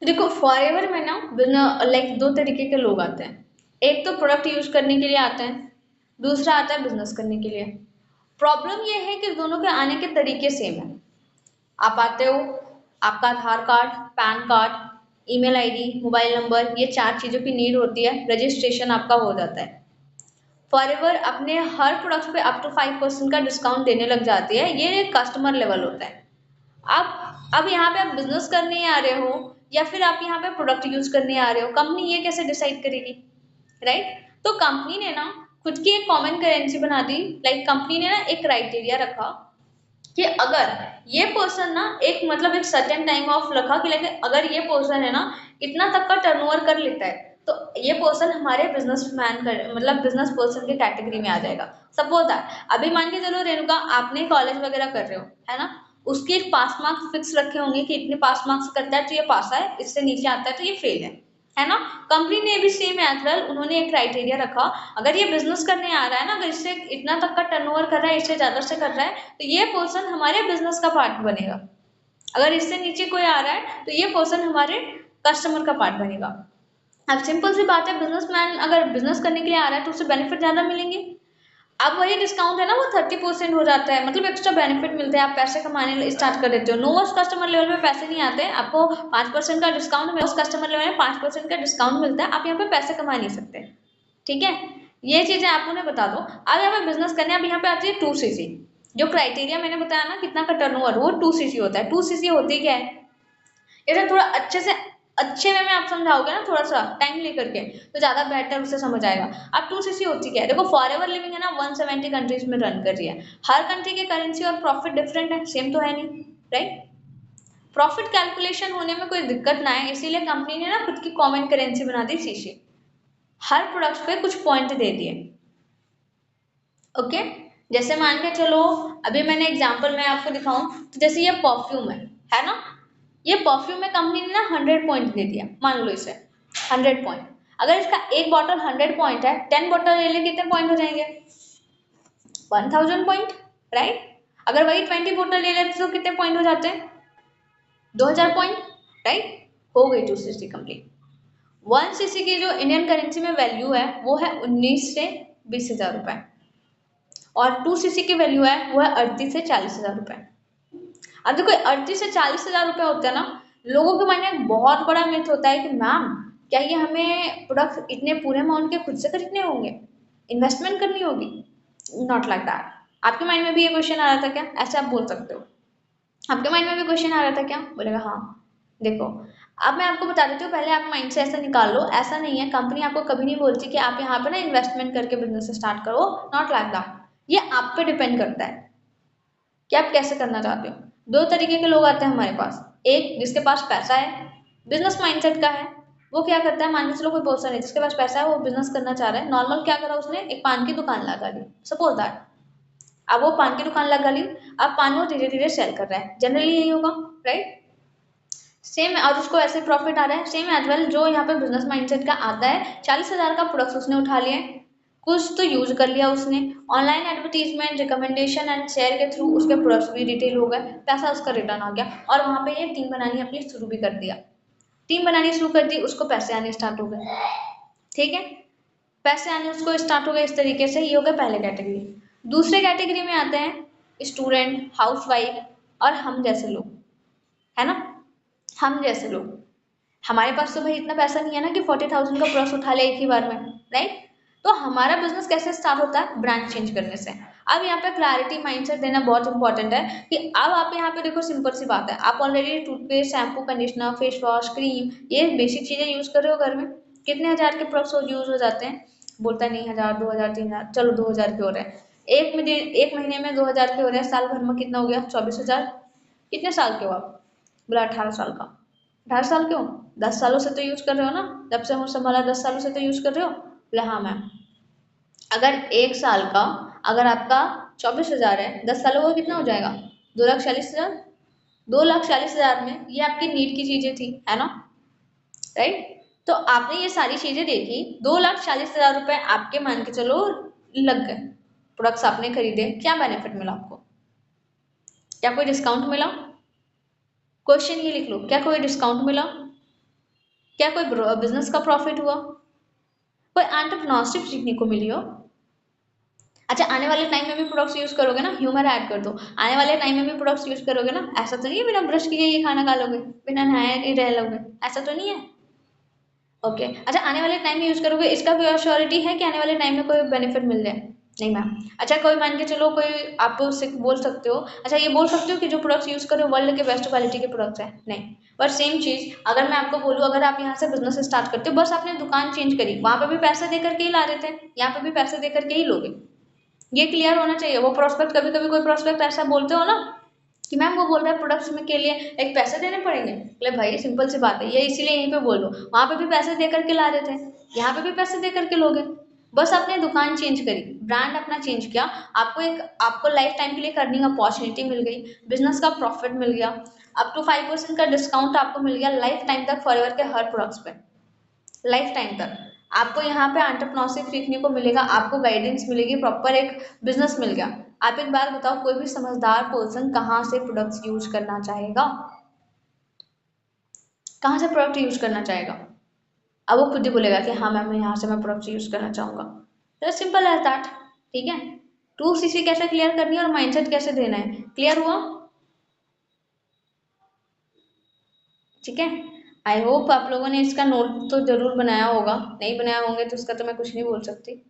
देखो फॉरएवर में ना लाइक दो तरीके के लोग आते हैं। एक तो प्रोडक्ट यूज करने के लिए आते हैं, दूसरा आता है बिजनेस करने के लिए। प्रॉब्लम ये है कि दोनों के आने के तरीके सेम है। आप आते हो, आपका Aadhaar card, PAN card, email ID, mobile number, ये चार चीजों की नीड होती है, रजिस्ट्रेशन आपका हो जाता है। फॉरएवर अपने हर प्रोडक्ट पे अप टू 5% का डिस्काउंट देने लग जाती है। ये कस्टमर लेवल होता है। अब यहाँ पे आप बिजनेस करने आ रहे हो या फिर आप यहाँ पे प्रोडक्ट यूज करने आ रहे हो, कंपनी ये कैसे डिसाइड करेगी, राइट? तो कंपनी ने ना खुद की एक कॉमन करेंसी बना दी। लाइक कंपनी ने ना एक क्राइटेरिया रखा कि अगर ये पर्सन ना एक मतलब एक सर्टेन टाइम ऑफ रखा कि लाइक अगर ये पर्सन है ना इतना तक का टर्नओवर कर लेता है तो ये पर्सन हमारे बिजनेसमैन मतलब बिजनेस पर्सन के कैटेगरी में आ जाएगा। सपोज दैट अभी मान के चलो रेणुका, आपने कॉलेज वगैरह कर रहे हो, है ना? उसके एक पास मार्क्स फिक्स रखे होंगे कि इतने पास मार्क्स करता है तो ये पास है, इससे नीचे आता है तो ये फेल है ना? कंपनी ने भी सेम एज वेल उन्होंने एक क्राइटेरिया रखा। अगर ये बिजनेस करने आ रहा है ना, अगर इससे इतना तक का टर्नओवर कर रहा है, इससे ज्यादा से कर रहा है, तो ये पर्सन हमारे बिजनेस का पार्ट बनेगा। अगर इससे नीचे कोई आ रहा है तो ये पर्सन हमारे कस्टमर का पार्ट बनेगा। अब सिंपल सी बात है, बिजनेसमैन अगर बिजनेस करने के लिए आ रहा है तो उसे बेनिफिट ज्यादा मिलेंगे। अब वही डिस्काउंट है ना, वो 30% हो जाता है, मतलब एक्स्ट्रा बेनिफिट मिलते हैं, आप पैसे कमाने स्टार्ट कर देते हो। नोवर्स कस्टमर लेवल में पैसे नहीं आते, आपको 5% का डिस्काउंट मिला, उस कस्टमर लेवल में 5% का डिस्काउंट मिलता है, आप यहाँ पे पैसे कमा नहीं सकते। ठीक है, ये चीजें आप उन्हें बता दो। अब यहाँ पे बिजनेस करने, अब यहाँ पे आती है 2cc। जो क्राइटेरिया मैंने बताया ना कितना का टर्नओवर, वो 2cc होता है। 2cc होती क्या है, इसे थोड़ा अच्छे वे में आप समझाओगे ना, थोड़ा सा टाइम लेकर के, तो ज्यादा बेटर उसे समझ आएगा। अब 2cc होती क्या है, देखो फॉरएवर लिविंग है ना 170 कंट्रीज में रन कर रही है। हर कंट्री के करेंसी और प्रॉफिट डिफरेंट है, सेम तो है नहीं, राइट? प्रॉफिट कैलकुलेशन होने में कोई दिक्कत ना है, इसीलिए कंपनी ने ना खुद की कॉमन करेंसी बना दी, सीसी। हर प्रोडक्ट पे कुछ पॉइंट दे दिए। ओके, जैसे मान के चलो, अभी मैंने एग्जांपल में आपको दिखाऊं तो जैसे ये परफ्यूम है ना? ये परफ्यूम में कंपनी ने ना 100 पॉइंट दे दिया, मान लो इसे 100 पॉइंट। अगर इसका एक बॉटल 100 पॉइंट है, 10 बॉटल ले ले, कितने पॉइंट हो जाएंगे? 1000 पॉइंट, राइट? अगर वही 20 बॉटल ले लेते तो कितने पॉइंट हो जाते हैं? 2000 पॉइंट, राइट? हो गई 2cc कंप्लीट। 1cc की जो इंडियन करेंसी में वैल्यू है वो है 19 से 20,000 रुपए, और 2cc की वैल्यू है वो है 38 से 40,000 रुपए। अब देखो 38 से 40,000 रुपए होते हैं ना, लोगों के मन में एक बहुत बड़ा मिथ होता है कि मैम क्या ये हमें प्रोडक्ट इतने पूरे अमाउंट के खुद से खरीदने होंगे, इन्वेस्टमेंट करनी होगी? Not like that. आपके माइंड में भी ये क्वेश्चन आ रहा था क्या? ऐसे आप बोल सकते हो। आपके माइंड में भी क्वेश्चन आ रहा था क्या? बोलेगा हाँ। देखो, अब मैं आपको बता देती हूँ, पहले आप माइंड से ऐसा निकाल लो, ऐसा नहीं है, कंपनी आपको कभी नहीं बोलती कि आप यहाँ पे ना इन्वेस्टमेंट करके बिजनेस स्टार्ट करो। Not like that. ये आप पे डिपेंड करता है कि आप कैसे करना चाहते हो। दो तरीके के लोग आते हैं हमारे पास। एक जिसके पास पैसा है, बिजनेस माइंडसेट का है, वो क्या करता है, मान के चलो कोई पर्सन है जिसके पास पैसा है, वो बिजनेस करना चाह रहा है। नॉर्मल क्या करा उसने, एक पान की दुकान लगा दी, सपोज दैट। अब वो पान की दुकान लगा ली, अब पान वो धीरे धीरे सेल कर रहा है, जनरली यही होगा, राइट? सेम, और उसको ऐसे प्रॉफिट आ रहा है। सेम एज वेल जो यहाँ पे बिजनेस माइंडसेट का आता है, 40,000 का प्रोडक्ट उसने उठा लिया, कुछ तो यूज कर लिया उसने, online advertisement, recommendation and share के थ्रू उसके प्रोडक्ट्स भी डिटेल हो गए, पैसा उसका रिटर्न आ गया, और वहां पे ये टीम बनानी अपनी शुरू भी कर दिया। टीम बनानी शुरू कर दी, उसको पैसे आने स्टार्ट हो गए। ठीक है, पैसे आने उसको स्टार्ट हो गए इस तरीके से। ये हो गया पहले कैटेगरी। दूसरे कैटेगरी में आते हैं स्टूडेंट, हाउसवाइफ और हम जैसे लोग, है ना? हम जैसे लोग, हमारे पास तो भाई इतना पैसा नहीं है ना कि 40,000 का प्रोडक्ट उठा ले एक ही बार में, राइट? तो हमारा बिजनेस कैसे स्टार्ट होता है, ब्रांच चेंज करने से। अब यहाँ पे क्लैरिटी माइंडसेट देना बहुत इंपॉर्टेंट है कि अब आप यहाँ पे देखो, सिंपल सी बात है, आप already toothpaste, shampoo, conditioner, face wash, cream, ये बेसिक चीजें यूज कर रहे हो घर में। कितने हजार के प्रोडक्ट्स यूज हो जाते हैं? बोलता नहीं 1000, 2000, 3000, चलो 2000 के हो रहे हैं। एक महीने में 2000 के हो रहे हैं, साल भर में कितना हो गया? 24,000। कितने साल के हो आप? बोला 18 साल का। 18 साल क्यों? 10 सालों से तो यूज कर रहे हो ना, जब से हम संभाला 10 सालों से तो यूज कर रहे हो। बोले हाँ मैम। अगर एक साल का, अगर आपका 24,000 है, 10 सालों का कितना हो जाएगा? 2,40,000। 2,40,000 में ये आपकी नीड की चीजें थी, है ना? राइट? तो आपने ये सारी चीजें देखी, 2,40,000 रुपए आपके मान के चलो लग गए, प्रोडक्ट्स आपने खरीदे, क्या बेनिफिट मिला आपको? क्या कोई डिस्काउंट मिला? क्वेश्चन ये लिख लो, क्या कोई डिस्काउंट मिला? क्या कोई बिजनेस का प्रॉफिट हुआ, कोई एंटरप्रेन्योरशिप सीखने को मिली हो। अच्छा आने वाले टाइम में भी प्रोडक्ट्स यूज करोगे ना, ह्यूमर ऐड कर दो, आने वाले टाइम में भी प्रोडक्ट्स यूज करोगे ना, ऐसा तो नहीं है बिना ब्रश किए ये खाना खा लोगे, बिना नहाए ही रह लोगे, ऐसा तो नहीं है। ओके अच्छा आने वाले टाइम में यूज करोगे, इसका भी श्योरिटी है कि आने वाले टाइम में कोई बेनिफिट मिल जाए, नहीं मैम। अच्छा कोई मान के चलो कोई आप बोल सकते हो, अच्छा ये बोल सकते हो कि जो प्रोडक्ट्स यूज करो वर्ल्ड के बेस्ट क्वालिटी के प्रोडक्ट्स हैं, नहीं। बट सेम चीज अगर मैं आपको बोलूँ, अगर आप यहाँ से बिजनेस स्टार्ट करते हो, बस आपने दुकान चेंज करी, वहां पे भी पैसे दे करके ही ला रहे थे, यहाँ पे भी पैसे दे करके ही लोगे, ये क्लियर होना चाहिए। वो प्रोस्पेक्ट कभी कभी कोई प्रोस्पेक्ट ऐसा बोलते हो ना कि मैम वो बोल रहा है प्रोडक्ट्स में के लिए एक पैसे देने पड़ेंगे, बोले भाई सिंपल सी बात है, ये इसीलिए यहीं पे बोल दो, वहां पे भी पैसे दे करके ला रहे थे, यहाँ पे भी पैसे दे करके लोगे, बस आपने दुकान चेंज करी, ब्रांड अपना चेंज किया, आपको लाइफ टाइम के लिए अर्निंग अपॉर्चुनिटी मिल गई, बिजनेस का प्रॉफिट मिल गया, अप टू 5% का डिस्काउंट आपको मिल गया लाइफ टाइम तक, फॉरएवर के हर प्रोडक्ट्स पे लाइफ टाइम तक। आपको यहाँ पे एंटरप्रेन्योरशिप सीखने को मिलेगा, आपको गाइडेंस मिलेगी, प्रॉपर एक बिजनेस मिल गया। आप एक बार बताओ कोई भी समझदार पर्सन कहाँ से प्रोडक्ट्स यूज करना चाहेगा, कहाँ से प्रोडक्ट यूज करना चाहेगा। अब वो खुद ही बोलेगा कि हाँ मैम यहाँ से मैं प्रोडक्ट यूज करना चाहूंगा, तो सिंपल एज दैट। ठीक है, 2cc कैसे क्लियर करनी है और माइंडसेट कैसे देना है, क्लियर हुआ। ठीक है, आई होप आप लोगों ने इसका नोट तो जरूर बनाया होगा, नहीं बनाया होंगे तो उसका तो मैं कुछ नहीं बोल सकती।